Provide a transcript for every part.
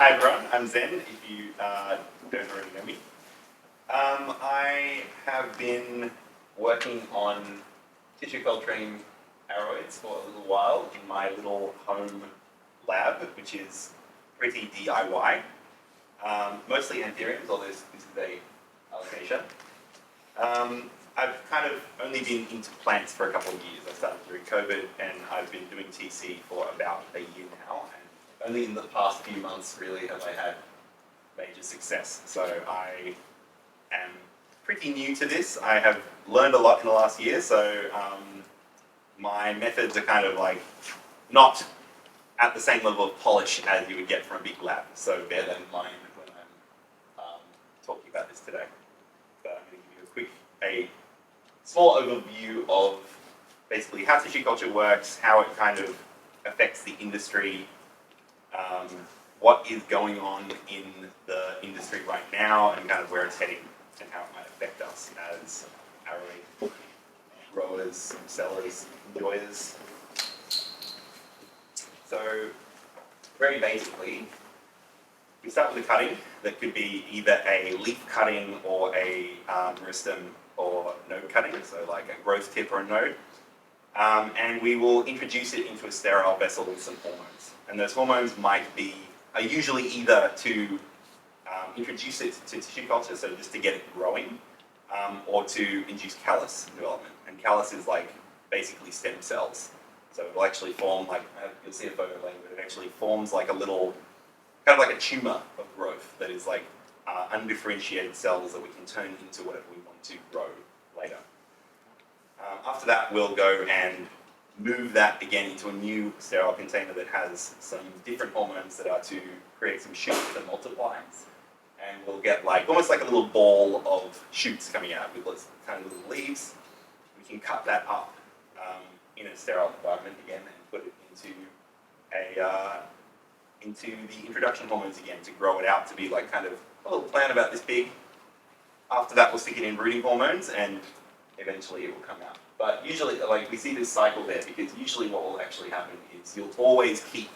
Hi everyone, I'm Zen, if you don't already know me. I have been working on tissue culturing aroids for a little while in my little home lab, which is pretty DIY. Mostly anthuriums, although this is a alocasia. I've kind of only been into plants for a couple of years. I started during COVID and I've been doing TC for about a year now. And only in the past few months really have I had major success. So I am pretty new to this. I have learned a lot in the last year. So my methods are kind of like not at the same level of polish as you would get from a big lab. So bear that in mind when I'm talking about this today. But I'm going to give you a small overview of basically how tissue culture works, how it kind of affects the industry, what is going on in the industry right now, and kind of where it's heading and how it might affect us as aroid growers, sellers, enjoyers. So very basically, we start with a cutting that could be either a leaf cutting or a meristem or node cutting, so like a growth tip or a node. And we will introduce it into a sterile vessel with some hormones. And those hormones are usually either to introduce it to tissue culture, so just to get it growing, or to induce callus development. And callus is like basically stem cells. So it will actually form like, you'll see a photo later, but it actually forms like a little, kind of like a tumor of growth that is like undifferentiated cells that we can turn into whatever we want to grow later. After that, we'll go and move that again into a new sterile container that has some different hormones that are to create some shoots and multiply. And we'll get like almost like a little ball of shoots coming out with kind of little leaves. We can cut that up in a sterile environment again and put it into the introduction hormones again to grow it out to be like kind of a little plant about this big. After that, we'll stick it in rooting hormones and eventually it will come out. But usually, like we see this cycle there because usually what will actually happen is you'll always keep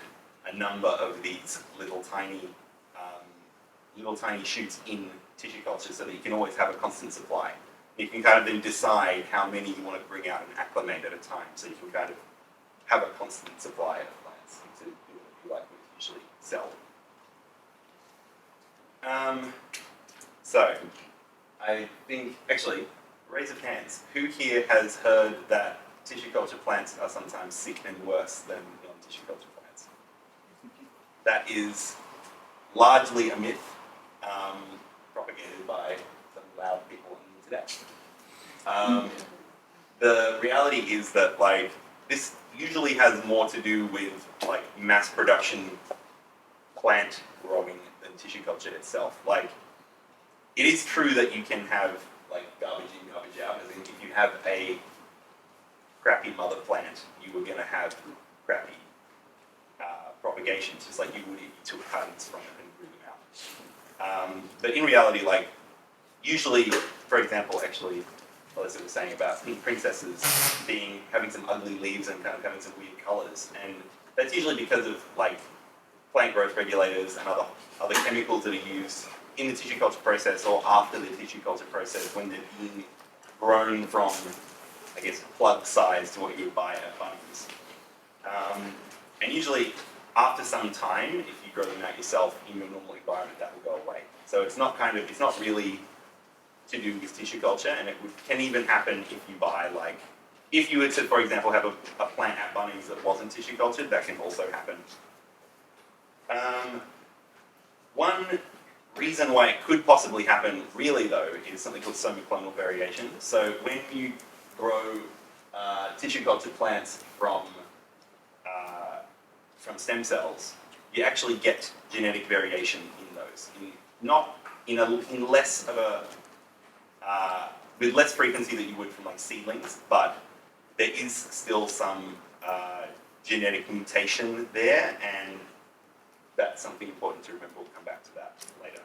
a number of these little tiny shoots in tissue culture so that you can always have a constant supply. You can kind of then decide how many you want to bring out and acclimate at a time, so you can kind of have a constant supply of plants to do what you like with usually sell. So, I think, actually, raise of hands, who here has heard that tissue culture plants are sometimes sick and worse than non-tissue culture plants? That is largely a myth, propagated by some loud people on the internet. The reality is that like this usually has more to do with like mass production plant growing than tissue culture itself. Like it is true that you can have like garbage in, garbage out, as in if you have a crappy mother plant, you were going to have crappy propagations, just like you would if you took cuttings from it and grew them out. But in reality, like usually, for example, actually, Melissa was saying about pink princesses having some ugly leaves and kind of having some weird colours, and that's usually because of like plant growth regulators and other chemicals that are used in the tissue culture process or after the tissue culture process when they're being grown from, I guess, plug size to what you would buy at Bunnings. And usually, after some time, if you grow them out yourself in your normal environment, that will go away. So it's not really to do with tissue culture, and can even happen if you buy like, if you were to, for example, have a plant at Bunnings that wasn't tissue cultured, that can also happen. One reason why it could possibly happen, really though, is something called somoclonal variation. So when you grow tissue cultured plants from stem cells, you actually get genetic variation in those. In less of a with less frequency than you would from like seedlings, but there is still some genetic mutation there, and that's something important to remember. We'll come back to that later.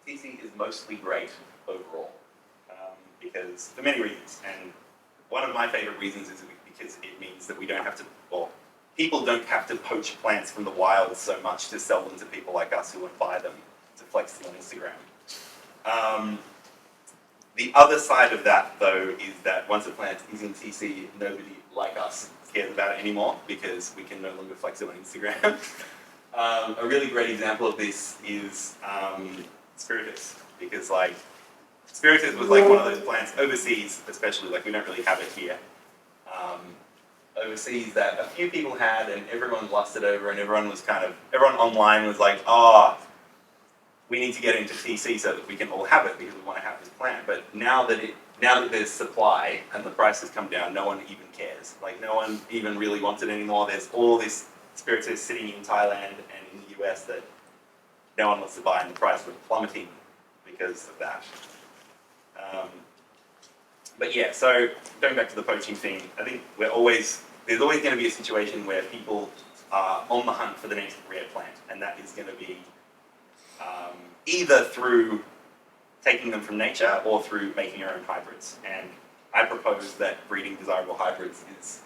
TC is mostly great overall because for many reasons, and one of my favorite reasons is because it means that we don't have to, or people don't have to poach plants from the wild so much to sell them to people like us who would buy them to flex them on Instagram. The other side of that, though, is that once a plant is in TC, nobody like us cares about it anymore because we can no longer flex it on Instagram. A really great example of this is spiritus, because like spiritus was like one of those plants overseas, especially, like we don't really have it here. Overseas that a few people had and everyone lusted over, and everyone online was like, oh, we need to get into TC so that we can all have it because we want to have this plant. But now that there's supply and the price has come down, no one even cares. Like no one even really wants it anymore. There's all this spiritus sitting in Thailand and in the US that no one wants to buy, and the price was plummeting because of that. But yeah, so going back to the poaching thing, I think there's always going to be a situation where people are on the hunt for the next rare plant, and that is going to be either through taking them from nature or through making your own hybrids. And I propose that breeding desirable hybrids is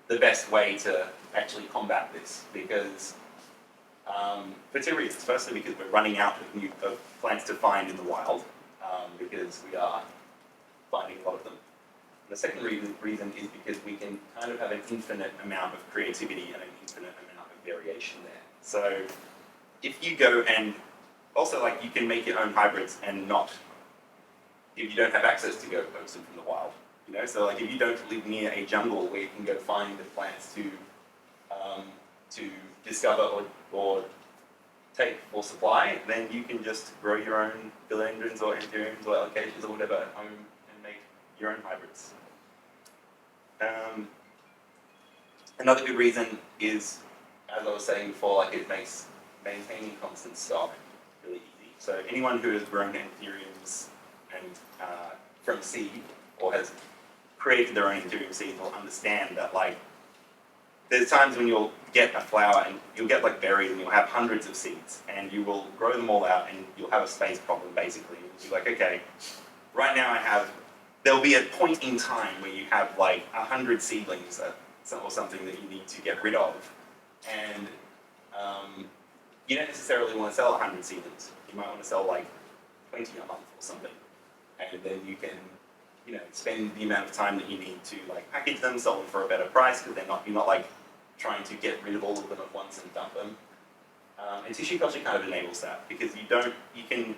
the best way to actually combat this, because for two reasons. Firstly, because we're running out of plants to find in the wild, because we are finding a lot of them. And the second reason is because we can kind of have an infinite amount of creativity and an infinite amount of variation there. So if you go and also, like, you can make your own hybrids and not, if you don't have access to go poach them from the wild, you know. So like if you don't live near a jungle where you can go find the plants to discover or take for supply, then you can just grow your own philodendrons or anthuriums or alocasias or whatever at home and make your own hybrids. Another good reason is, as I was saying before, like it makes maintaining constant stock really easy. So anyone who has grown anthuriums and from seed or has created their own anthurium seeds will understand that like there's times when you'll get a flower and you'll get like berries and you'll have hundreds of seeds and you will grow them all out and you'll have a space problem basically. You'll be like, okay, right now there'll be a point in time where you have like 100 seedlings or something that you need to get rid of, and you don't necessarily want to sell 100 seedlings. You might want to sell like 20 a month or something, and then you can, you know, spend the amount of time that you need to like package them, sell them for a better price, because you're not like trying to get rid of all of them at once and dump them. And tissue culture kind of enables that, because you can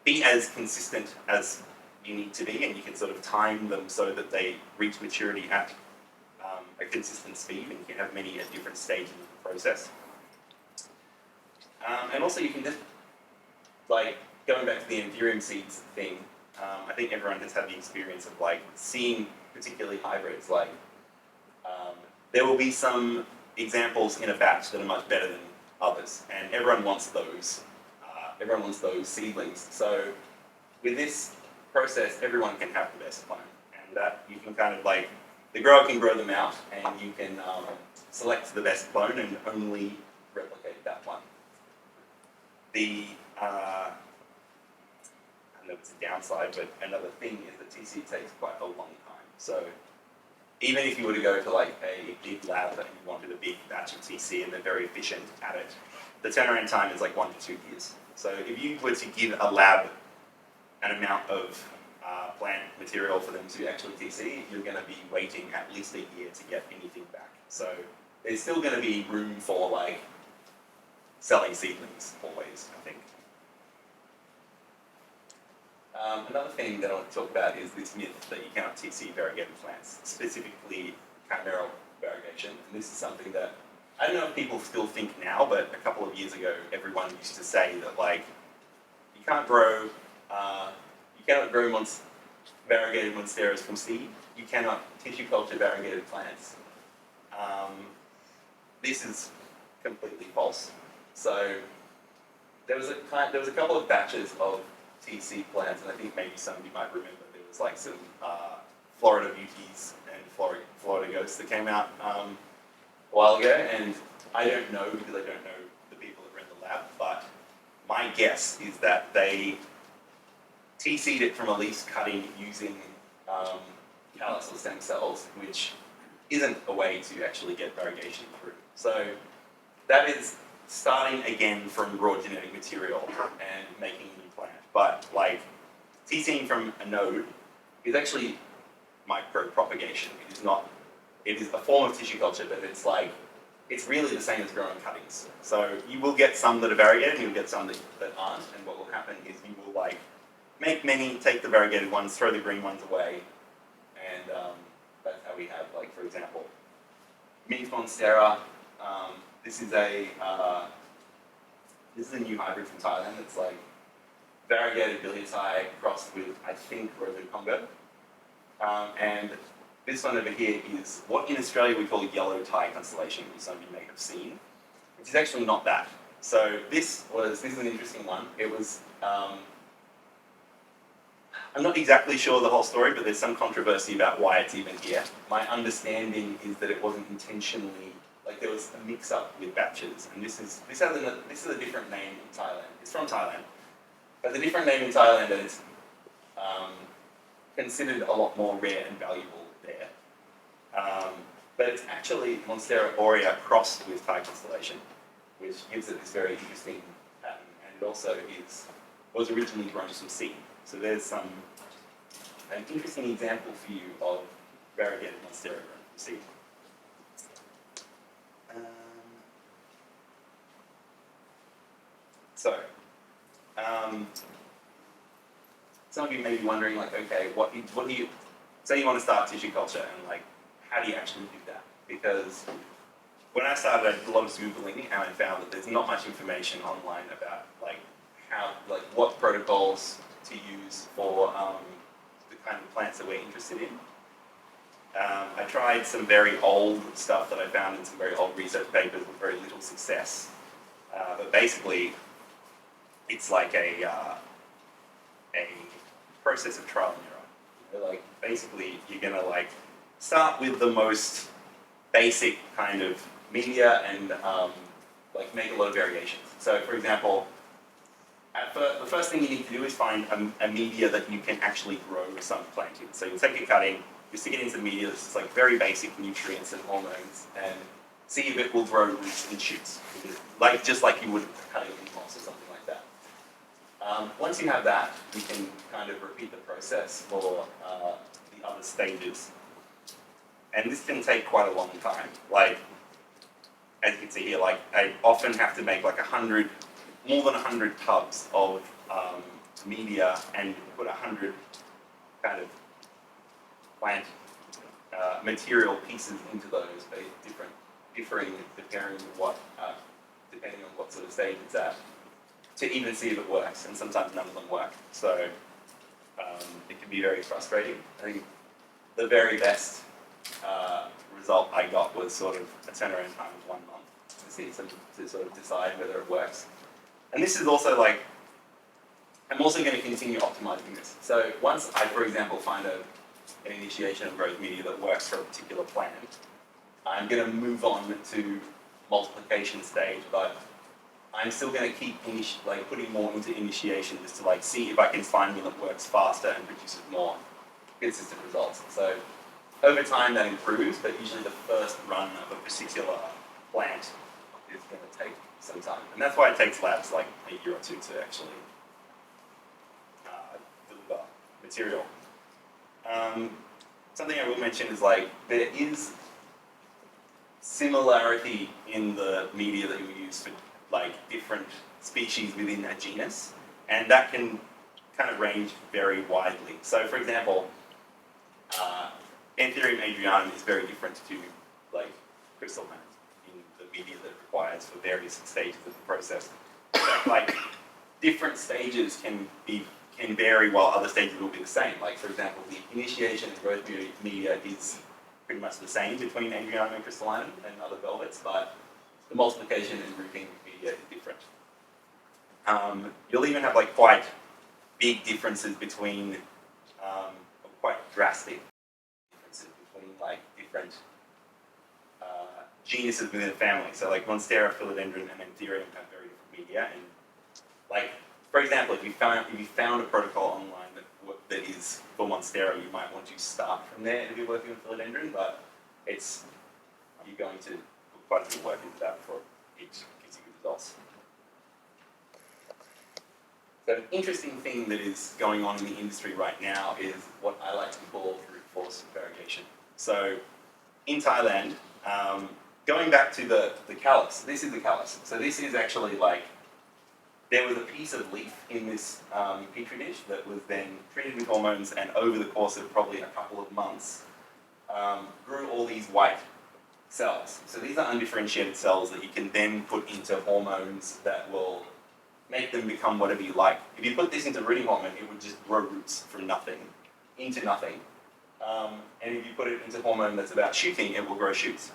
be as consistent as you need to be, and you can sort of time them so that they reach maturity at a consistent speed, and you can have many at different stages of the process. And also you can just, like, going back to the anthurium seeds thing, I think everyone has had the experience of like seeing particularly hybrids, like there will be some examples in a batch that are much better than others, and everyone wants those seedlings. So with this process, everyone can have the best clone, and that you can kind of like, the grower can grow them out, and you can select the best clone and only replicate that one. I know it's a downside, but another thing is that TC takes quite a long time. So even if you were to go to like a big lab and you wanted a big batch of TC and they're very efficient at it, the turnaround time is like 1 to 2 years. So if you were to give a lab an amount of plant material for them to actually TC, you're going to be waiting at least a year to get anything back. So there's still going to be room for like selling seedlings always, I think. Another thing that I want to talk about is this myth that you cannot TC variegated plants, specifically chimeral variegation. And this is something that I don't know if people still think now, but a couple of years ago, everyone used to say that like you cannot grow variegated monsteras from seed. You cannot tissue culture variegated plants. This is completely false. So there was a couple of batches of TC plants, and I think maybe some of you might remember there was like some Florida Beauties and Florida Ghosts that came out a while ago, and I don't know because I don't know the people that were in the lab, but my guess is that they TC'd it from a leaf cutting using callus or stem cells, which isn't a way to actually get variegation through. So that is starting again from raw genetic material and making a new plant. But like TCing from a node is actually micropropagation. It is not. It is a form of tissue culture, but it's really the same as growing cuttings. So you will get some that are variegated, and you'll get some that aren't. And what will happen is you will like make many, take the variegated ones, throw the green ones away, and that's how we have, like, for example, Mint Monstera. This is a new hybrid from Thailand. It's like variegated Billiardai crossed with, I think, Rosewood Congo. And this one over here is what in Australia we call a yellow Thai constellation, which some of you may have seen, which is actually not that. So this is an interesting one. It was, I'm not exactly sure the whole story, but there's some controversy about why it's even here. My understanding is that it wasn't intentionally, like there was a mix-up with batches, and this is a different name in Thailand. It's from Thailand, but the different name in Thailand is considered a lot more rare and valuable there. But it's actually Monstera aurea crossed with Thai constellation, which gives it this very interesting pattern, and it also was originally grown from seed. So there's an interesting example for you of variegated Monstera grown from seed. Some of you may be wondering, like, okay, what do you, say you want to start tissue culture, and like, how do you actually do that? Because when I started, I did a lot of Googling, and I found that there's not much information online about what protocols to use for the kind of plants that we're interested in. I tried some very old stuff that I found in some very old research papers with very little success. But basically, it's like a process of trial and error. Like basically, you're gonna like start with the most basic kind of media and like make a lot of variations. So, for example, the first thing you need to do is find a media that you can actually grow some plant in. So you'll take a cutting, you stick it into the media that's like very basic nutrients and hormones, and see if it will grow roots and shoots, like just like you would cutting in moss or something like that. Once you have that, you can kind of repeat the process for the other stages. And this can take quite a long time. Like, as you can see here, like I often have to make like more than 100 tubs of media and put 100 kind of plant material pieces into those, differing depending on what sort of stage it's at, to even see if it works, and sometimes none of them work. So it can be very frustrating. I think the very best result I got was sort of a turnaround time of 1 month to sort of decide whether it works. And this is also like, I'm also going to continue optimizing this. So once I, for example, find an initiation of growth media that works for a particular plant, I'm going to move on to multiplication stage, but I'm still going to keep putting more into initiation just to like see if I can find one that works faster and produces more consistent results. So over time that improves, but usually the first run of a particular plant is going to take some time. And that's why it takes labs like a year or two to actually deliver material. Something I will mention is like there is similarity in the media that you use for like different species within a genus, and that can kind of range very widely. So for example, Anthurium adrianum is very different to like crystal meth in the media that it requires for various stages of the process. Like different stages can vary while other stages will be the same. Like for example, the initiation and growth media is pretty much the same between adrianum and crystallinum and other velvets, but the multiplication and grouping media is different. You'll even have like quite big differences between, quite drastic differences between like different genuses within a family. So like Monstera, Philodendron, and Anthurium have very different media. And like, for example, if you found a protocol online that is for Monstera, you might want to start from there if you're working with Philodendron, but you're going to put quite a bit of work into that before it gives you good results. So an interesting thing that is going on in the industry right now is what I like to call brute force variegation. So in Thailand, going back to the callus, this is the callus. So this is actually like, there was a piece of leaf in this petri dish that was then treated with hormones, and over the course of probably a couple of months, grew all these white cells. So these are undifferentiated cells that you can then put into hormones that will make them become whatever you like. If you put this into rooting hormone, it would just grow roots from nothing into nothing. And if you put it into hormone that's about shooting, it will grow shoots.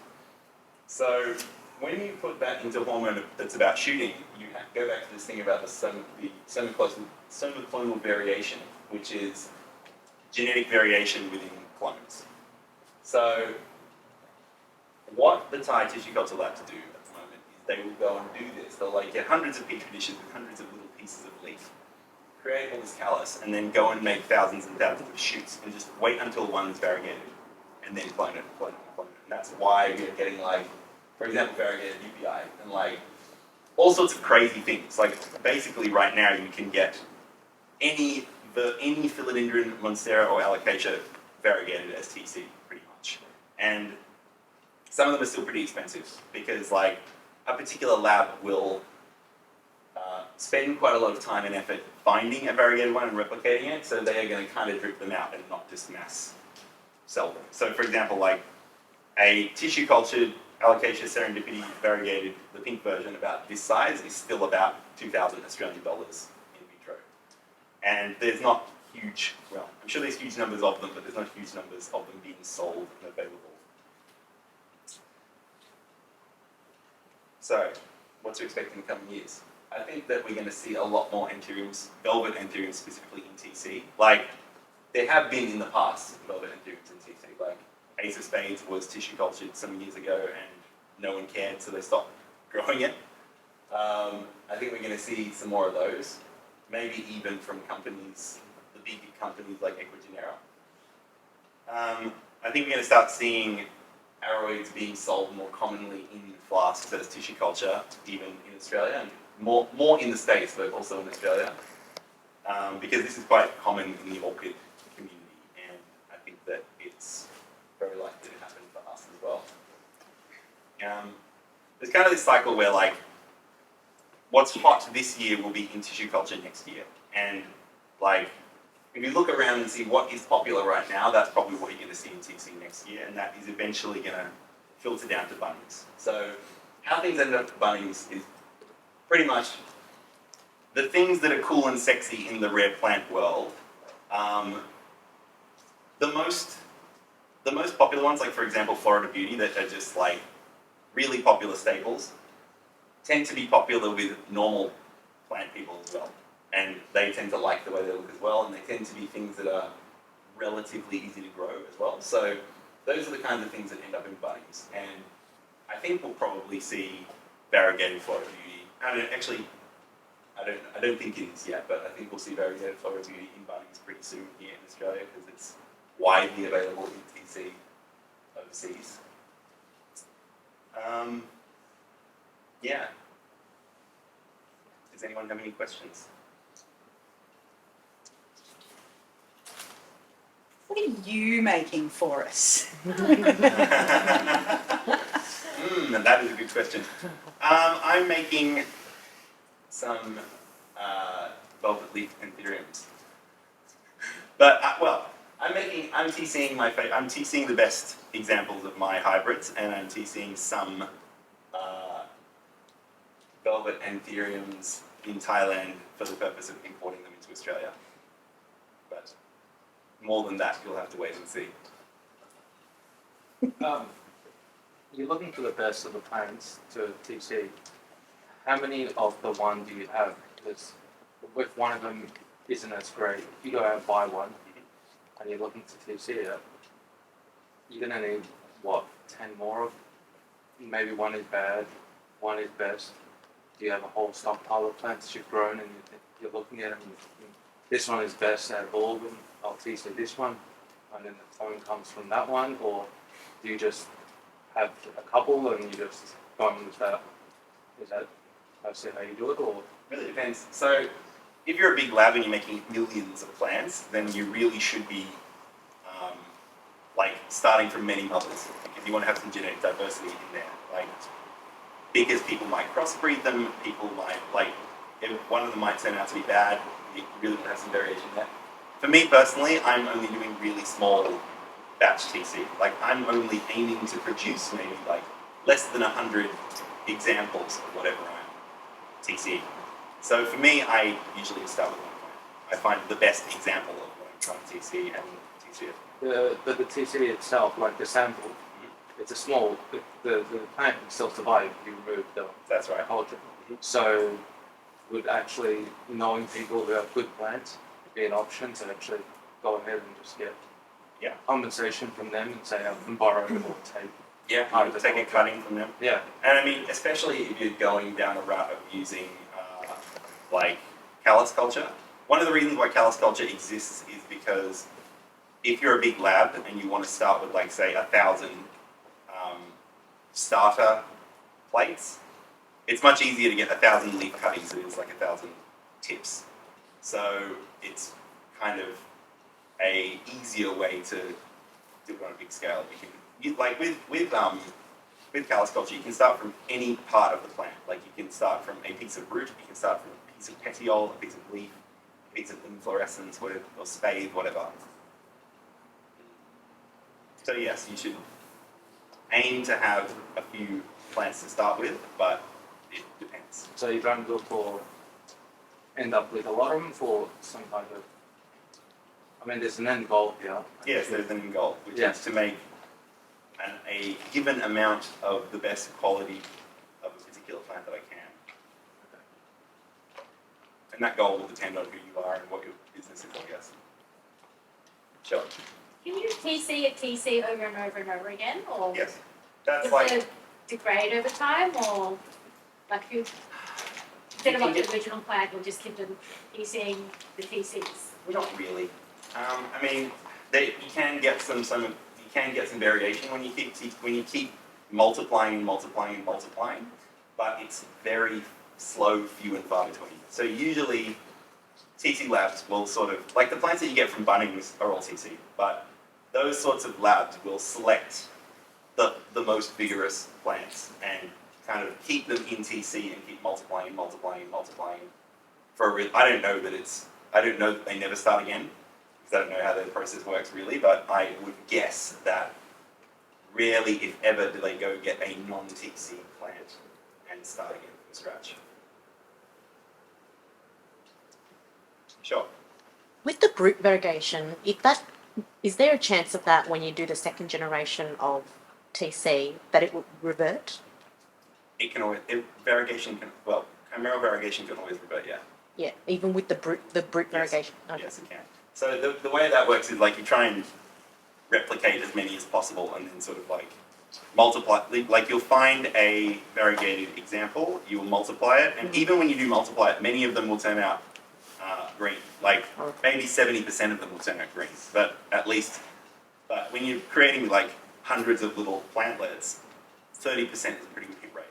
So when you put that into hormone that's about shooting, you go back to this thing about the somoclonal variation, which is genetic variation within clones. So what the Thai tissue culture labs do at the moment is they will go and do this. They'll like get hundreds of petri dishes with hundreds of little pieces of leaf, create all this callus, and then go and make thousands and thousands of shoots and just wait until one is variegated and then clone it and clone it and clone it. And that's why we're getting like, for example, variegated UPI and like all sorts of crazy things. Like basically right now you can get any philodendron, monstera or alocasia variegated as TC pretty much. And some of them are still pretty expensive because like a particular lab will spend quite a lot of time and effort finding a variegated one and replicating it, so they are going to kind of drip them out and not just mass sell them. So for example, like a tissue cultured alocasia serendipity variegated, the pink version about this size is still about 2,000 Australian dollars in vitro. And there's not huge, well, I'm sure there's huge numbers of them, but there's not huge numbers of them being sold and available. So, what to expect in the coming years? I think that we're going to see a lot more anthuriums, velvet anthuriums specifically in TC. Like, there have been in the past velvet anthuriums in TC. Like, Ace of Spades was tissue cultured some years ago and no one cared, so they stopped growing it. I think we're going to see some more of those. Maybe even from companies, the big companies like Equigenera. I think we're going to start seeing aroids being sold more commonly in flasks as tissue culture, even in Australia, and more in the States, but also in Australia, because this is quite common in the orchid community, and I think that it's very likely to happen for us as well. There's kind of this cycle where like, what's hot this year will be in tissue culture next year, and like, if you look around and see what is popular right now, that's probably what you're going to see in TC next year, and that is eventually going to filter down to Bunnings. So how things end up at Bunnings is pretty much the things that are cool and sexy in the rare plant world. The most popular ones, like for example Florida Beauty, that are just like really popular staples, tend to be popular with normal plant people as well. And they tend to like the way they look as well, and they tend to be things that are relatively easy to grow as well. So those are the kinds of things that end up in Bunnings. And I think we'll probably see variegated Florida Beauty. I don't think it is yet, but I think we'll see variegated Florida Beauty in Bunnings pretty soon here in Australia because it's widely available in TC overseas. Yeah. Does anyone have any questions? What are you making for us? That is a good question. I'm making some velvet leaf anthuriums. But I'm TCing the best examples of my hybrids, and I'm TCing some velvet anthuriums in Thailand for the purpose of importing them into Australia. But more than that, you'll have to wait and see. You're looking for the best of the plants to TC. How many of the one do you have? Because if one of them isn't as great, if you go out and buy one and you're looking to TC it, you're going to need, 10 more of? Maybe one is bad, one is best. Do you have a whole stockpile of plants you've grown and you're looking at them and thinking, this one is best out of all of them, I'll TC this one, and then the clone comes from that one? Or do you just have a couple and you just go on with that? Is that mostly how you do it, or? Really depends. So if you're a big lab and you're making millions of plants, then you really should be like starting from many mothers because you want to have some genetic diversity in there. Like because people might crossbreed them, people might like if one of them might turn out to be bad. You really want to have some variation there. For me personally, I'm only doing really small batch TC. Like I'm only aiming to produce maybe like less than 100 examples of whatever I'm TCing. So for me, I usually start with one plant. I find the best example of what I'm trying to TC and TC it. But the TC itself, like the sample, it's a small, the plant can still survive if you remove the That's right. culture. So would actually knowing people who have good plants be an option to actually go ahead and just get compensation from them and say I can borrow or take. Yeah, you take a cutting from them. Yeah. And I mean, especially if you're going down the route of using like callus culture. One of the reasons why callus culture exists is because if you're a big lab and you want to start with like say 1,000 starter plates, it's much easier to get 1,000 leaf cuttings than it is like 1,000 tips. So it's kind of a easier way to do it on a big scale. Like with callus culture, you can start from any part of the plant. Like you can start from a piece of root, you can start from a piece of petiole, a piece of leaf, a piece of inflorescence, whatever, or spathe, whatever. So yes, you should aim to have a few plants to start with, but it depends. So you don't go for end up with a lot of them for some kind of. I mean, there's an end goal here. Yes, there's an end goal, which is to make a given amount of the best quality of a particular plant that I can. Okay. And that goal will depend on who you are and what your business is, I guess. Sure. Can you TC a TC over and over and over again, or Yes. That's does like it degrade over time, or like you instead of like the original plant, you'll just keep them TCing the TCs? not really. I mean, you can get some variation when you keep multiplying and multiplying and multiplying, but it's very slow, few and far between. So usually TC labs will sort of, like the plants that you get from Bunnings are all TC, but those sorts of labs will select the most vigorous plants and kind of keep them in TC and keep multiplying and multiplying and multiplying for I don't know that they never start again, because I don't know how the process works really, but I would guess that rarely, if ever, do they go get a non-TC plant and start again from scratch. Sure. With the group variegation, is there a chance of that when you do the second generation of TC that it will revert? It can always, chimeral variegation can always revert, yeah. Yeah, even with the brute variegation. Okay. Yes, it can. So the way that works is like you try and replicate as many as possible and then sort of like multiply, like you'll find a variegated example, you will multiply it, and even when you do multiply it, many of them will turn out green. Like maybe 70% of them will turn out green, but when you're creating like hundreds of little plantlets, 30% is a pretty good hit rate.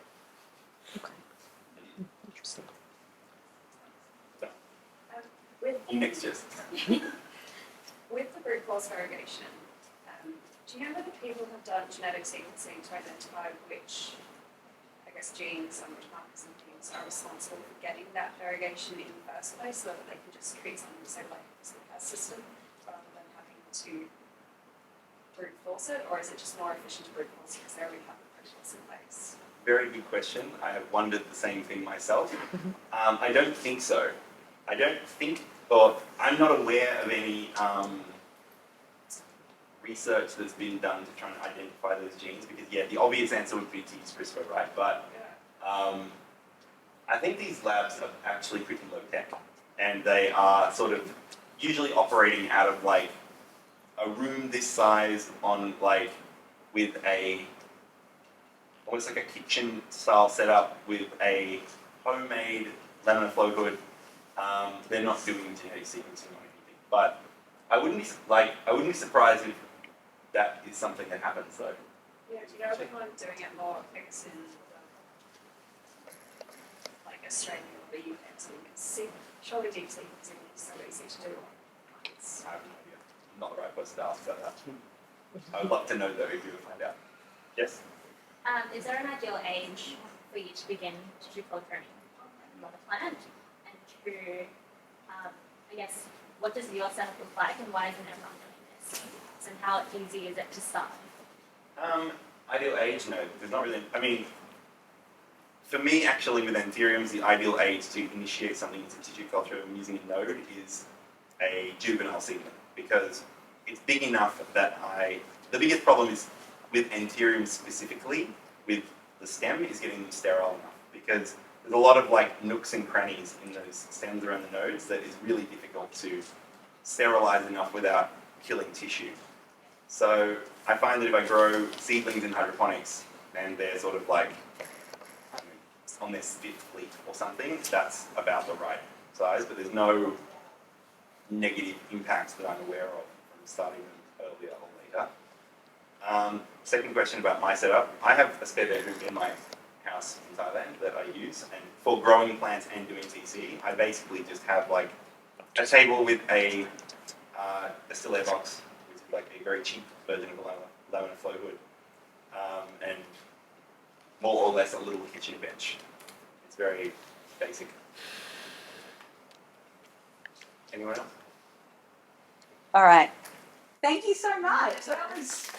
Okay. Interesting. So, With you next, Jess. with the brute force variegation, do you know whether people have done genetic sequencing to identify which, I guess, genes and which markers and genes are responsible for getting that variegation in the first place, so that they can just treat something, say, like this CAS system, rather than having to brute force it, or is it just more efficient to brute force because they already have the protocols in place? Very good question. I have wondered the same thing myself. I don't think so. I'm not aware of any research that's been done to try and identify those genes, because the obvious answer would be to use CRISPR, right? But I think these labs are actually pretty low tech, and they are sort of usually operating out of like a room this size on like with almost like a kitchen style setup with a homemade laminar flow hood. They're not doing genetic sequencing or anything, but I wouldn't be surprised if that is something that happens though. Yeah, do you know of anyone doing it more, I guess, in like Australia or the UK or something? Because surely deep sea is so easy to do. It's, I have no idea. I'm not the right person to ask about that. I would love to know though if you would find out. Yes? Is there an ideal age for you to begin digital training on the planet? And two, I guess, what does your setup look like and why isn't everyone doing this? And how easy is it to start? Ideal age? No, there's not really. I mean, for me, actually, with Anthuriums, the ideal age to initiate something into tissue culture using a node is a juvenile seedling, because it's big enough that the biggest problem is with Anthuriums specifically, with the stem, is getting them sterile enough, because there's a lot of like nooks and crannies in those stems around the nodes that is really difficult to sterilize enough without killing tissue. So I find that if I grow seedlings in hydroponics and they're sort of like on their fifth leaf or something, that's about the right size, but there's no negative impacts that I'm aware of from starting them earlier or later. Second question about my setup. I have a spare bedroom in my house in Thailand that I use, and for growing plants and doing TC, I basically just have like a table with a still box, which is like a very cheap version of a laminar flow hood, and more or less a little kitchen bench. It's very basic. Anyone else? All right. Thank you so much. That was